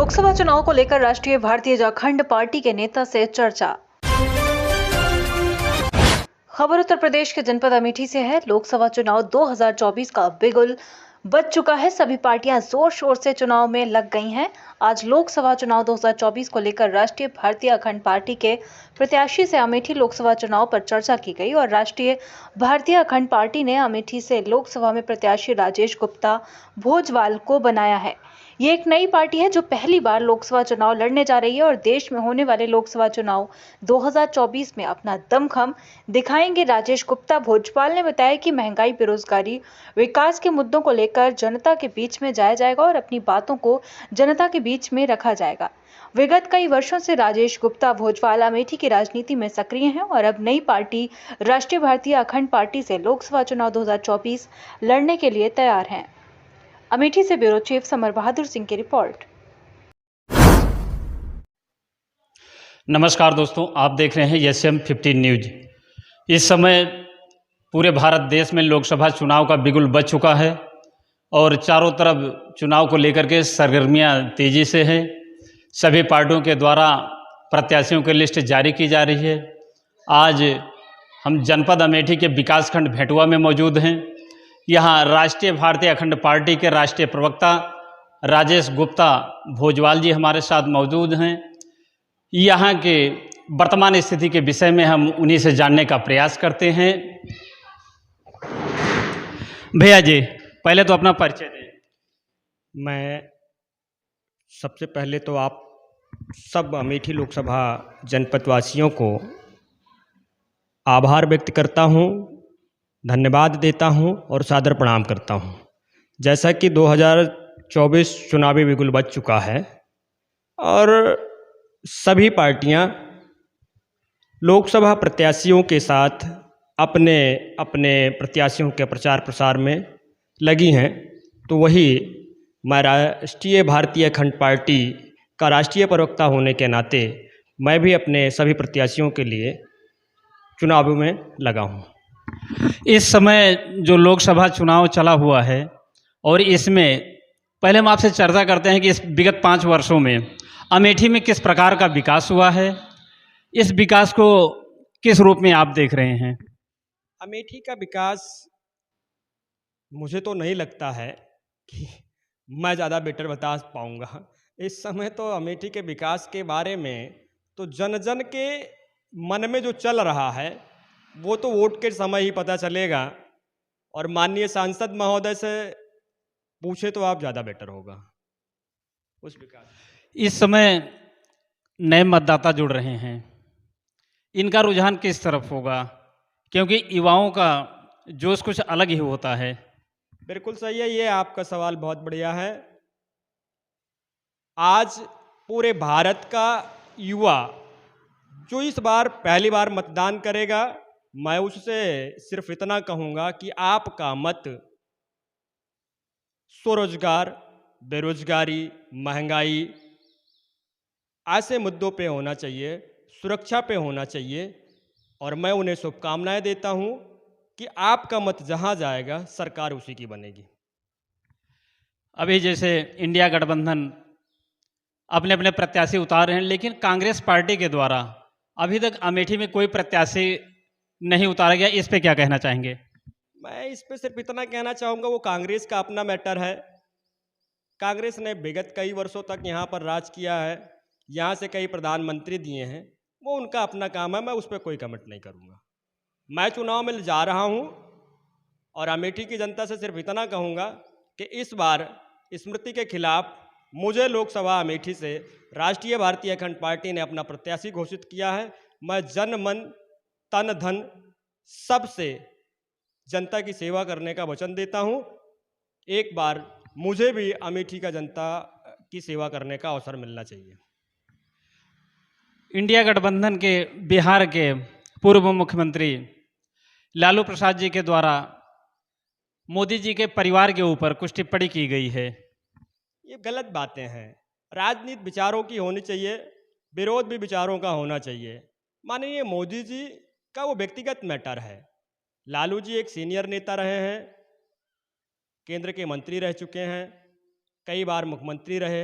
लोकसभा चुनाव को लेकर राष्ट्रीय भारतीय झारखंड पार्टी के नेता से चर्चा। खबर उत्तर प्रदेश के जनपद अमेठी से है। लोकसभा चुनाव 2024 का बिगुल बज चुका है। सभी पार्टियां जोर शोर से चुनाव में लग गई हैं। आज लोकसभा चुनाव 2024 को लेकर राष्ट्रीय भारतीय अखंड पार्टी के प्रत्याशी से अमेठी लोकसभा चुनाव पर चर्चा की गई और राष्ट्रीय भारतीय अखंड पार्टी ने अमेठी से लोकसभा में प्रत्याशी राजेश गुप्ता भोजवाल को बनाया है। ये एक नई पार्टी है जो पहली बार लोकसभा चुनाव लड़ने जा रही है और देश में होने वाले लोकसभा चुनाव 2024 में अपना दमखम दिखाएंगे। राजेश गुप्ता भोजपाल ने बताया कि महंगाई, बेरोजगारी, विकास के मुद्दों को लेकर जनता के बीच में जाया जाएगा और अपनी बातों को जनता के बीच में रखा जाएगा। विगत कई वर्षों से राजेश गुप्ता भोजपाल अमेठी की राजनीति में सक्रिय हैं और अब नई पार्टी राष्ट्रीय भारतीय अखंड पार्टी से लोकसभा चुनाव 2024 लड़ने के लिए तैयार हैं। अमेठी से bureau chief summer Bahadur Singh की रिपोर्ट। नमस्कार दोस्तों, आप देख रहे हैं SM 15 न्यूज। इस समय पूरे भारत देश में लोकसभा चुनाव का बिगुल बज चुका है और चारों तरफ चुनाव को लेकर के सरगर्मियां तेजी से हैं। सभी पार्टियों के द्वारा प्रत्याशियों की लिस्ट जारी की जा रही है। आज हम जनपद अमेठी के विकासखंड भेटुआ में मौजूद हैं। यहाँ राष्ट्रीय भारतीय अखंड पार्टी के राष्ट्रीय प्रवक्ता राजेश गुप्ता भोजवाल जी हमारे साथ मौजूद हैं। यहाँ के वर्तमान स्थिति के विषय में हम उन्हीं से जानने का प्रयास करते हैं। भैया जी, पहले तो अपना परिचय दें। मैं सबसे पहले तो आप सब अमेठी लोकसभा जनपद वासियों को आभार व्यक्त करता हूँ, धन्यवाद देता हूँ और सादर प्रणाम करता हूँ। जैसा कि 2024 चुनावी बिगुल बज चुका है और सभी पार्टियां लोकसभा प्रत्याशियों के साथ अपने अपने प्रत्याशियों के प्रचार प्रसार में लगी हैं, तो वही मैं राष्ट्रीय भारतीय अखंड पार्टी का राष्ट्रीय प्रवक्ता होने के नाते मैं भी अपने सभी प्रत्याशियों के लिए चुनाव में लगा हूँ। इस समय जो लोकसभा चुनाव चला हुआ है और इसमें पहले हम आपसे चर्चा करते हैं कि इस विगत 5 वर्षों में अमेठी में किस प्रकार का विकास हुआ है, इस विकास को किस रूप में आप देख रहे हैं? अमेठी का विकास मुझे तो नहीं लगता है कि मैं ज़्यादा बेटर बता पाऊँगा। इस समय तो अमेठी के विकास के बारे में तो जन जन के मन में जो चल रहा है वो तो वोट के समय ही पता चलेगा और माननीय सांसद महोदय से पूछे तो आप ज़्यादा बेटर होगा उस विकास। इस समय नए मतदाता जुड़ रहे हैं, इनका रुझान किस तरफ होगा? क्योंकि युवाओं का जोश कुछ अलग ही होता है। बिल्कुल सही है, ये आपका सवाल बहुत बढ़िया है। आज पूरे भारत का युवा जो इस बार पहली बार मतदान करेगा, मैं उससे सिर्फ इतना कहूँगा कि आपका मत स्वरोजगार, बेरोजगारी, महंगाई ऐसे मुद्दों पे होना चाहिए, सुरक्षा पे होना चाहिए और मैं उन्हें शुभकामनाएं देता हूं कि आपका मत जहां जाएगा सरकार उसी की बनेगी। अभी जैसे इंडिया गठबंधन अपने अपने प्रत्याशी उतार रहे हैं, लेकिन कांग्रेस पार्टी के द्वारा अभी तक अमेठी में कोई प्रत्याशी नहीं उतारा गया। इस पे क्या कहना चाहेंगे? मैं इस पे सिर्फ इतना कहना चाहूँगा, वो कांग्रेस का अपना मैटर है। कांग्रेस ने विगत कई वर्षों तक यहाँ पर राज किया है, यहाँ से कई प्रधानमंत्री दिए हैं, वो उनका अपना काम है, मैं उस पर कोई कमेंट नहीं करूँगा। मैं चुनाव में जा रहा हूँ और अमेठी की जनता से सिर्फ इतना कहूँगा कि इस बार स्मृति के खिलाफ मुझे लोकसभा अमेठी से राष्ट्रीय भारतीय अखंड पार्टी ने अपना प्रत्याशी घोषित किया है। मैं जन मन तन धन सबसे जनता की सेवा करने का वचन देता हूं। एक बार मुझे भी अमेठी का जनता की सेवा करने का अवसर मिलना चाहिए। इंडिया गठबंधन के बिहार के पूर्व मुख्यमंत्री लालू प्रसाद जी के द्वारा मोदी जी के परिवार के ऊपर कुछ टिप्पणी की गई है। ये गलत बातें हैं। राजनीति विचारों की होनी चाहिए, विरोध भी विचारों का होना चाहिए। माननीय मोदी जी का वो व्यक्तिगत मैटर है। लालू जी एक सीनियर नेता रहे हैं, केंद्र के मंत्री रह चुके हैं, कई बार मुख्यमंत्री रहे।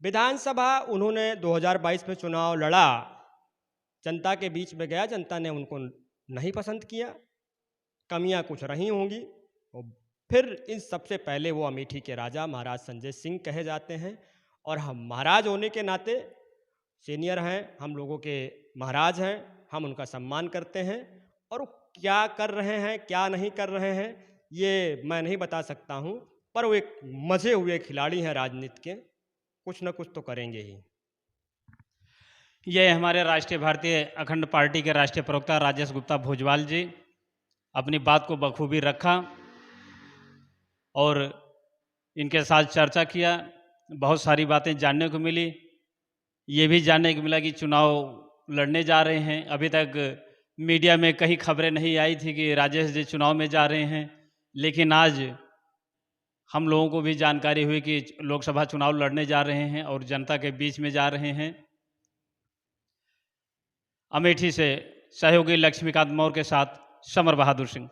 विधानसभा उन्होंने 2022 में चुनाव लड़ा, जनता के बीच में गया, जनता ने उनको नहीं पसंद किया, कमियां कुछ रही होंगी। और फिर इन सबसे पहले वो अमेठी के राजा महाराज संजय सिंह कहे जाते हैं, और हम महाराज होने के नाते सीनियर हैं, हम लोगों के महाराज हैं, हम उनका सम्मान करते हैं। और वो क्या कर रहे हैं क्या नहीं कर रहे हैं ये मैं नहीं बता सकता हूँ, पर वो एक मजे हुए खिलाड़ी हैं राजनीति के, कुछ न कुछ तो करेंगे ही। ये हमारे राष्ट्रीय भारतीय अखंड पार्टी के राष्ट्रीय प्रवक्ता राजेश गुप्ता भोजवाल जी अपनी बात को बखूबी रखा और इनके साथ चर्चा किया। बहुत सारी बातें जानने को मिली। ये भी जानने को मिला कि चुनाव लड़ने जा रहे हैं। अभी तक मीडिया में कहीं खबरें नहीं आई थी कि राजेश जी चुनाव में जा रहे हैं, लेकिन आज हम लोगों को भी जानकारी हुई कि लोकसभा चुनाव लड़ने जा रहे हैं और जनता के बीच में जा रहे हैं। अमेठी से सहयोगी लक्ष्मीकांत मौर्य के साथ समर बहादुर सिंह।